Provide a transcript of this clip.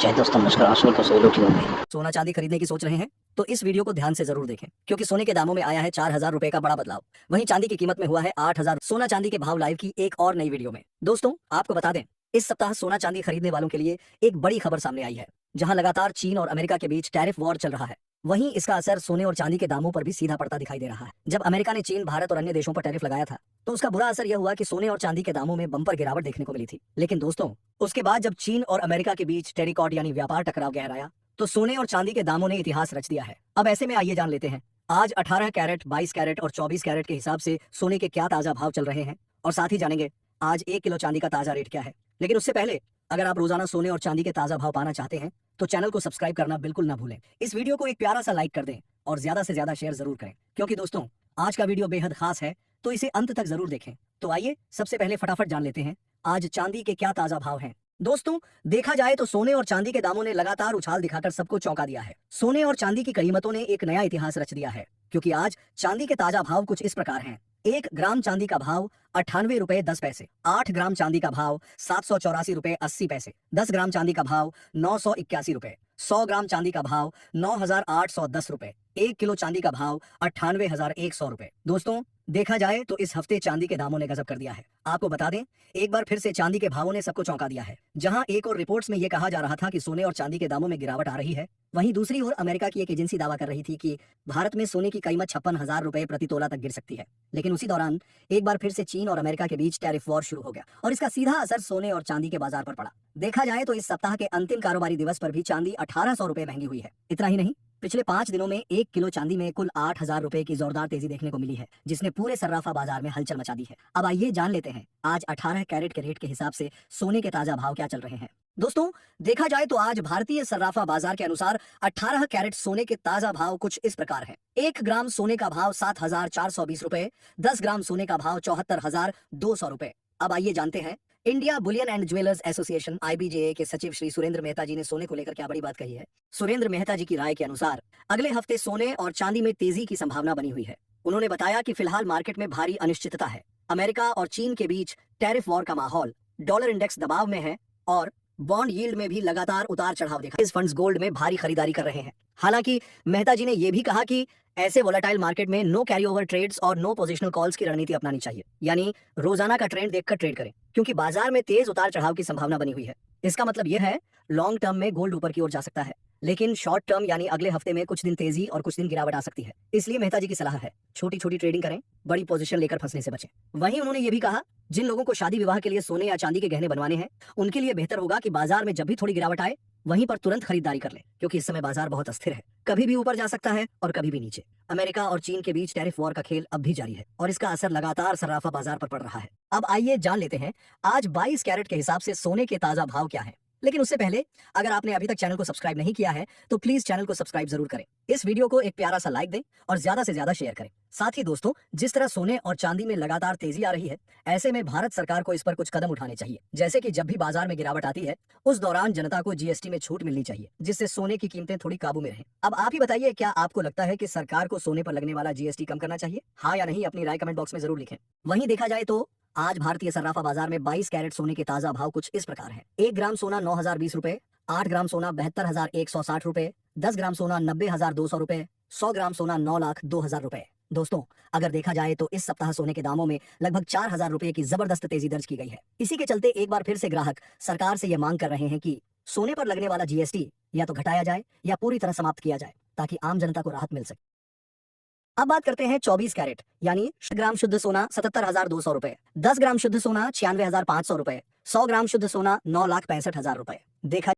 जय दोस्तों, नमस्कार। आशा करता हूँ सभी लोग ठीक होंगे। सोना चांदी खरीदने की सोच रहे हैं तो इस वीडियो को ध्यान से जरूर देखें, क्योंकि सोने के दामों में आया है 4,000 रुपए का बड़ा बदलाव। वहीं चांदी की कीमत में हुआ है 8,000। सोना चांदी के भाव लाइव की एक और नई वीडियो में दोस्तों आपको बता दें, इस सप्ताह सोना चांदी खरीदने वालों के लिए एक बड़ी खबर सामने आई है। जहां लगातार चीन और अमेरिका के बीच टैरिफ वॉर चल रहा है, वहीं इसका असर सोने और चांदी के दामों पर भी सीधा पड़ता दिखाई दे रहा है। जब अमेरिका ने चीन, भारत और अन्य देशों पर टैरिफ लगाया था तो उसका बुरा असर यह हुआ कि सोने और चांदी के दामों में बम्पर गिरावट देखने को मिली थी। लेकिन दोस्तों, उसके बाद जब चीन और अमेरिका के बीच टेरिकॉट यानी व्यापार टकराव गहराया तो सोने और चांदी के दामों ने इतिहास रच दिया है। अब ऐसे में आइए जान लेते हैं आज 18 कैरेट, 22 कैरेट और 24 कैरेट के हिसाब से सोने के क्या ताजा भाव चल रहे हैं, और साथ ही जानेंगे आज 1 किलो चांदी का ताजा रेट क्या है। लेकिन उससे पहले अगर आप रोजाना सोने और चांदी के ताजा भाव पाना चाहते हैं तो चैनल को सब्सक्राइब करना बिल्कुल ना भूलें। इस वीडियो को एक प्यारा सा लाइक कर दें और ज्यादा से ज्यादा शेयर जरूर करें, क्योंकि दोस्तों आज का वीडियो बेहद खास है, तो इसे अंत तक जरूर देखें। तो आइए सबसे पहले फटाफट जान लेते हैं आज चांदी के क्या ताजा भाव हैं। दोस्तों, देखा जाए तो सोने और चांदी के दामों ने लगातार उछाल दिखाकर सबको चौंका दिया है। सोने और चांदी की कीमतों ने एक नया इतिहास रच दिया है, क्योंकि आज चांदी के ताजा भाव कुछ इस प्रकार हैं। 1 ग्राम चांदी का भाव 98 रुपए 10 पैसे, 8 ग्राम चांदी का भाव 784 रुपए 80 पैसे, 10 ग्राम चांदी का भाव 981 रुपए, 100 ग्राम चांदी का भाव 9,810 रुपए, 1 किलो चांदी का भाव 98,100 रुपए। दोस्तों, देखा जाए तो इस हफ्ते चांदी के दामों ने गजब कर दिया है। आपको बता दें, एक बार फिर से चांदी के भावों ने सबको चौंका दिया है। जहां एक और रिपोर्ट्स में यह कहा जा रहा था कि सोने और चांदी के दामों में गिरावट आ रही है, वहीं दूसरी ओर अमेरिका की एक एजेंसी दावा कर रही थी कि भारत में सोने की कीमत 56,000 रुपए प्रति तोला तक गिर सकती है। लेकिन उसी दौरान एक बार फिर से चीन और अमेरिका के बीच टैरिफ वॉर शुरू हो गया और इसका सीधा असर सोने और चांदी के बाजार पर पड़ा। देखा जाए तो इस सप्ताह के अंतिम कारोबारी दिवस पर भी चांदी 1,800 रुपए महंगी हुई है। इतना ही नहीं, पिछले 5 दिनों में 1 किलो चांदी में कुल 8,000 रुपए की जोरदार तेजी देखने को मिली है, जिसने पूरे सर्राफा बाजार में हलचल मचा दी है। अब आइए जान लेते हैं आज 18 कैरेट के रेट के हिसाब से सोने के ताजा भाव क्या चल रहे हैं। दोस्तों, देखा जाए तो आज भारतीय सर्राफा बाजार के अनुसार 18 कैरेट सोने के ताजा भाव कुछ इस प्रकार है। 1 ग्राम सोने का भाव 7,420 रुपए, 10 ग्राम सोने का भाव 74,200 रुपए। अब आइए जानते हैं India Boolean and jewellers association IBJA के सचिव श्री सुरेंद्र मेहता जी ने सोने को लेकर क्या बड़ी बात कही है। सुरेंद्र मेहता जी की राय के अनुसार अगले हफ्ते सोने और चांदी में तेजी की संभावना बनी हुई है। उन्होंने बताया कि फिलहाल मार्केट में भारी अनिश्चितता है। अमेरिका और चीन के बीच टैरिफ वॉर का माहौल, डॉलर इंडेक्स दबाव में है और बॉन्ड यील्ड में भी लगातार उतार चढ़ाव देखा। इस फंड्स गोल्ड में भारी खरीदारी कर रहे हैं। हालांकि मेहता जी ने यह भी कहा कि ऐसे वोलेटाइल मार्केट में नो कैरी ओवर ट्रेड्स और नो पोजिशनल कॉल्स की रणनीति अपनानी चाहिए, यानी रोजाना का ट्रेंड देखकर ट्रेड करें, क्योंकि बाजार में तेज उतार चढ़ाव की संभावना बनी हुई है। इसका मतलब यह है लॉन्ग टर्म में गोल्ड ऊपर की ओर जा सकता है, लेकिन शॉर्ट टर्म यानी अगले हफ्ते में कुछ दिन तेजी और कुछ दिन गिरावट आ सकती है। इसलिए मेहता जी की सलाह है छोटी छोटी ट्रेडिंग करें, बड़ी पोजीशन लेकर फंसने से बचें। वहीं उन्होंने ये भी कहा जिन लोगों को शादी विवाह के लिए सोने या चांदी के गहने बनवाने हैं, उनके लिए बेहतर होगा कि बाजार में जब भी थोड़ी गिरावट आए वहीं पर तुरंत खरीदारी कर लें, क्योंकि इस समय बाजार बहुत अस्थिर है, कभी भी ऊपर जा सकता है और कभी भी नीचे। अमेरिका और चीन के बीच टैरिफ वॉर का खेल अब भी जारी है और इसका असर लगातार सर्राफा बाजार पर पड़ रहा है। अब आइए जान लेते हैं आज 22 कैरेट के हिसाब से सोने के ताजा भाव क्या है। लेकिन उससे पहले अगर आपने अभी तक चैनल को सब्सक्राइब नहीं किया है तो प्लीज चैनल को सब्सक्राइब जरूर करें। इस वीडियो को एक प्यारा सा लाइक दें और ज्यादा से ज्यादा शेयर करें। साथ ही दोस्तों, जिस तरह सोने और चांदी में लगातार तेजी आ रही है, ऐसे में भारत सरकार को इस पर कुछ कदम उठाने चाहिए। जैसे कि जब भी बाजार में गिरावट आती है उस दौरान जनता को GST में छूट मिलनी चाहिए, जिससे सोने की कीमतें थोड़ी काबू में रहें। अब आप ही बताइए, क्या आपको लगता है कि सरकार को सोने पर लगने वाला GST कम करना चाहिए? हाँ या नहीं, अपनी राय कमेंट बॉक्स में जरूर लिखें। वहीं देखा जाए तो आज भारतीय सर्राफा बाजार में 22 कैरेट सोने के ताजा भाव कुछ इस प्रकार है। 1 ग्राम सोना 9,020 रुपए, 8 ग्राम सोना 72,160 रुपए, 10 ग्राम सोना 90,200 रुपए, 100 ग्राम सोना 9,02,000 रुपए। दोस्तों, अगर देखा जाए तो इस सप्ताह सोने के दामों में लगभग 4,000 रुपए की जबरदस्त तेजी दर्ज की गई है। इसी के चलते एक बार फिर से ग्राहक सरकार से यह मांग कर रहे हैं कि सोने पर लगने वाला GST या तो घटाया जाए या पूरी तरह समाप्त किया जाए, ताकि आम जनता को राहत मिल सके। अब बात करते हैं 24 कैरेट यानी ग्राम शुद्ध सोना 77,200 रुपए, 10 ग्राम शुद्ध सोना 96,500 रुपए, 100 ग्राम शुद्ध सोना 9,65,000 रुपए। देखा